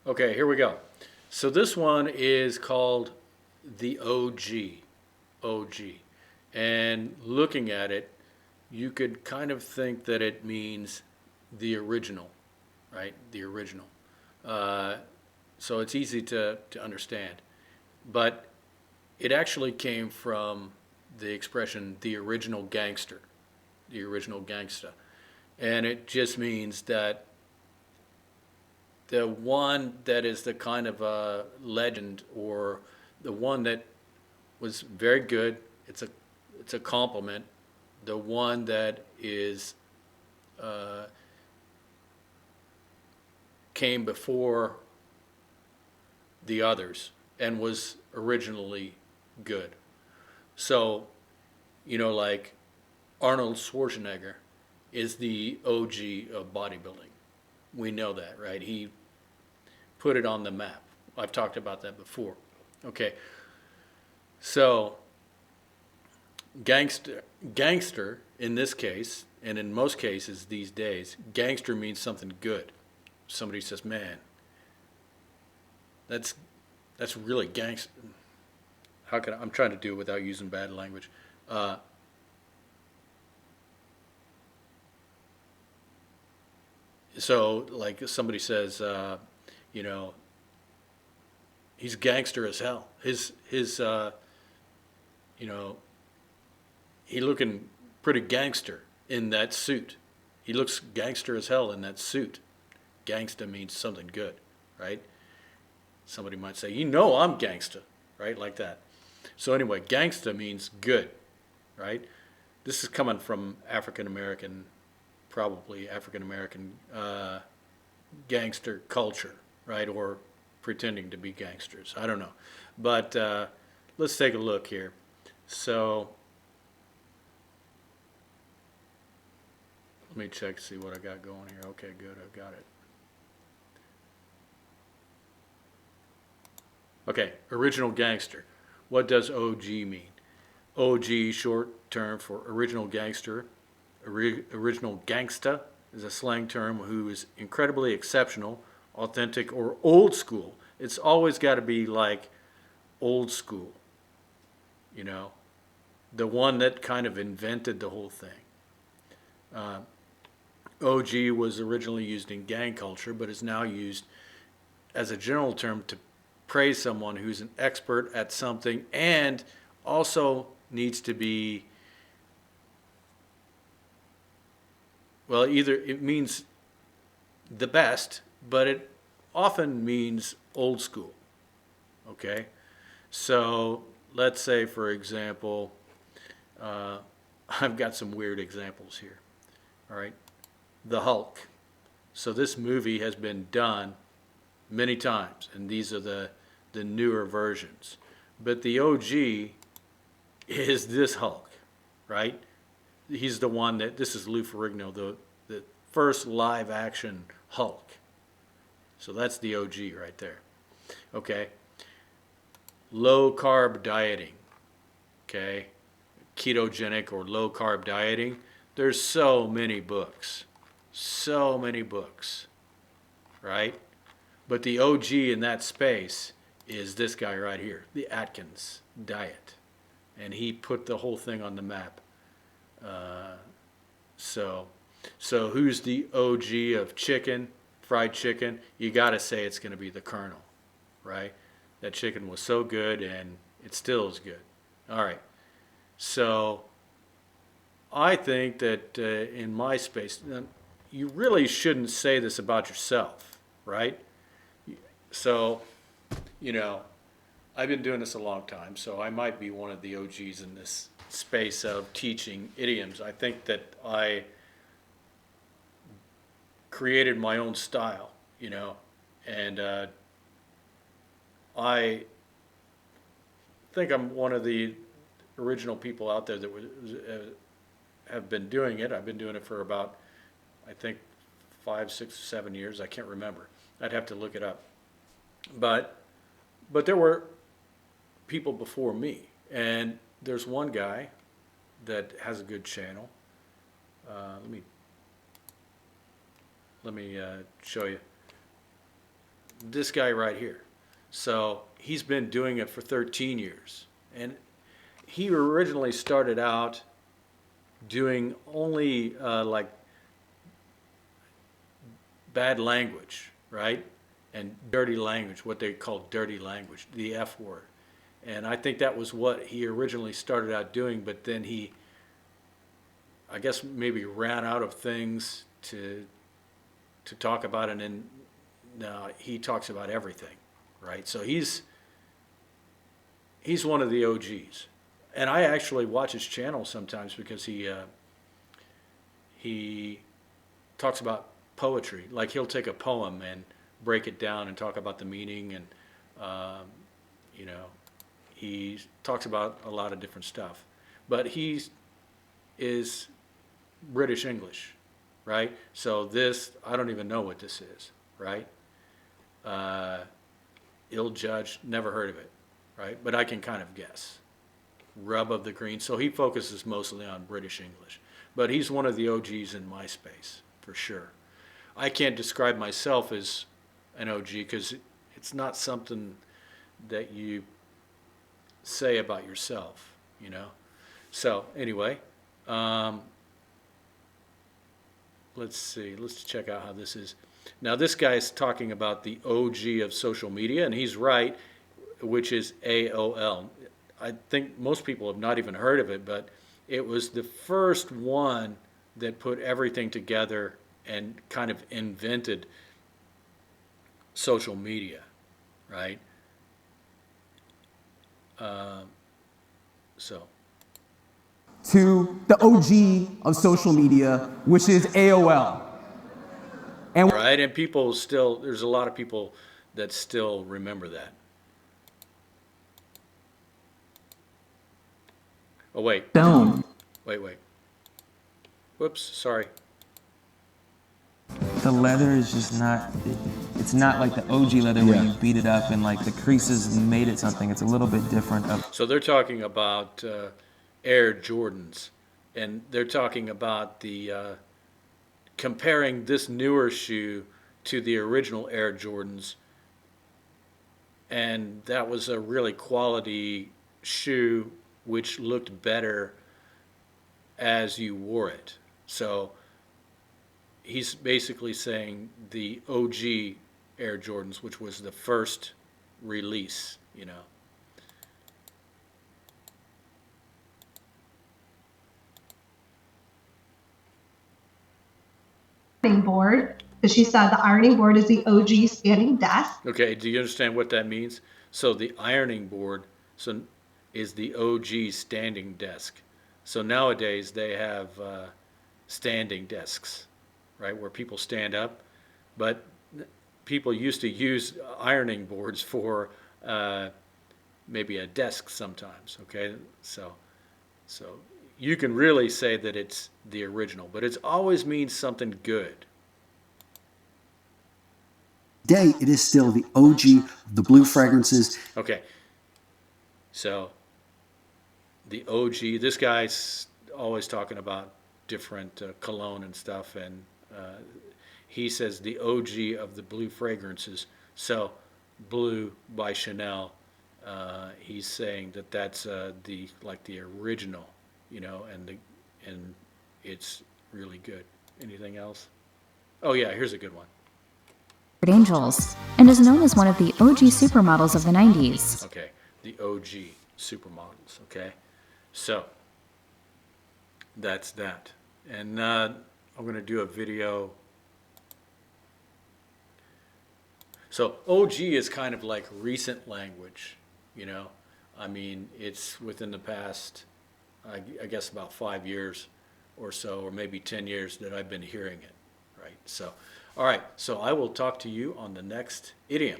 Okay, here we go. So this one is called the OG. OG. And looking at it, you could kind of think that it means the original, right? The original. Uh, so it's easy to understand. But it actually came from the expression the original gangster, the original gangsta. And it just means that the one that is the kind of a legend, or the one that was very good, it's a compliment. The one that is uh, came before the others and was originally good. So, like Arnold Schwarzenegger is the OG of bodybuilding. We know that, right? He put it on the map. I've talked about that before. Okay, so gangster in this case, and in most cases these days, gangster means something good. Somebody says, "Man, that's that's really gangster." I'm trying to do it without using bad language. Uh, so, like somebody says, you know, he's gangster as hell. You know, he looking pretty gangster in that suit. He looks gangster as hell in that suit. Gangsta means something good, right? Somebody might say, I'm gangsta, right? Like that. So anyway, gangsta means good, right? This is coming from African American, probably African American gangster culture, right? Or pretending to be gangsters. I don't know. But let's take a look here. So let me check, see what I got going here. Okay, good, I've got it. Okay, original gangster. What does OG mean? OG, short term for original gangster. Original gangsta is a slang term who is incredibly exceptional, authentic, or old school. It's always got to be like old school, you know, the one that kind of invented the whole thing. Uh, OG was originally used in gang culture, but is now used as a general term to praise someone who's an expert at something and also needs to be, well, either it means the best, but it often means old school. Okay? So let's say, for example, uh, I've got some weird examples here. All right? The Hulk. So this movie has been done many times, and these are the newer versions. But the OG is this Hulk, right? He's the one this is Lou Ferrigno, the first live action Hulk. So that's the OG right there. Okay. Low carb dieting. Okay. Ketogenic or low carb dieting. There's so many books. So many books. Right? But the OG in that space is this guy right here, the Atkins diet. And he put the whole thing on the map. Uh, so, so who's the OG of chicken, fried chicken? You got to say it's going to be the Colonel, right? That chicken was so good, and it still is good. All right. So I think that in my space, you really shouldn't say this about yourself, right? So, you know, I've been doing this a long time, so I might be one of the OGs in this space of teaching idioms. I think that I created my own style, and I think I'm one of the original people out there that have been doing it. I've been doing it for about, I think, 5, 6, 7 years. I can't remember. I'd have to look it up. But there were people before me, and there's one guy that has a good channel. Let me show you. this guy right here. So he's been doing it for 13 years. And he originally started out doing only like bad language, right? And dirty language, what they call dirty language, the F word. And I think that was what he originally started out doing, but then he, I guess, maybe ran out of things to talk about, and then now he talks about everything, right? So he's one of the OGs, and I actually watch his channel sometimes because he talks about poetry. Like he'll take a poem and break it down and talk about the meaning, and you know, he talks about a lot of different stuff. But he is British English, right? So this, I don't even know what this is, right? Ill-judged, never heard of it, right? But I can kind of guess. Rub of the green. So he focuses mostly on British English. But he's one of the OGs in my space, for sure. I can't describe myself as an OG because it's not something that you say about yourself, you know? So anyway, let's see, let's check out how this is. Now this guy's talking about the OG of social media, and he's right, which is AOL. I think most people have not even heard of it, but it was the first one that put everything together and kind of invented social media, right? So. To the OG of social media, which is AOL. And right, and people still, there's a lot of people that still remember that. Oh, wait. Stone. Wait. Whoops, sorry. The leather is just not, it's not like the OG leather where you beat it up and like the creases made it something. It's a little bit different. So they're talking about Air Jordans, and they're talking about the comparing this newer shoe to the original Air Jordans, and that was a really quality shoe which looked better as you wore it. So he's basically saying the OG Air Jordans, which was the first release, you know. Board, because she said the ironing board is the OG standing desk. Okay, do you understand what that means? So the ironing board is the OG standing desk. So nowadays they have standing desks, right, where people stand up. But people used to use ironing boards for maybe a desk sometimes, okay? So you can really say that it's the original, but it always means something good. Today, it is still the OG of the blue fragrances. Okay, so the OG, this guy's always talking about different cologne and stuff, and he says the OG of the blue fragrances. So Blue by Chanel, he's saying that that's the original, you know, and it's really good. Anything else? Oh yeah, here's a good one. Angels, and is known as one of the OG supermodels of the 90s. Okay, the OG supermodels, okay? So, that's that. And I'm going to do a video. So, OG is kind of like recent language, you know? I mean, it's within the past, I guess about 5 years or so, or maybe 10 years that I've been hearing it, right? So, all right, so I will talk to you on the next idiom.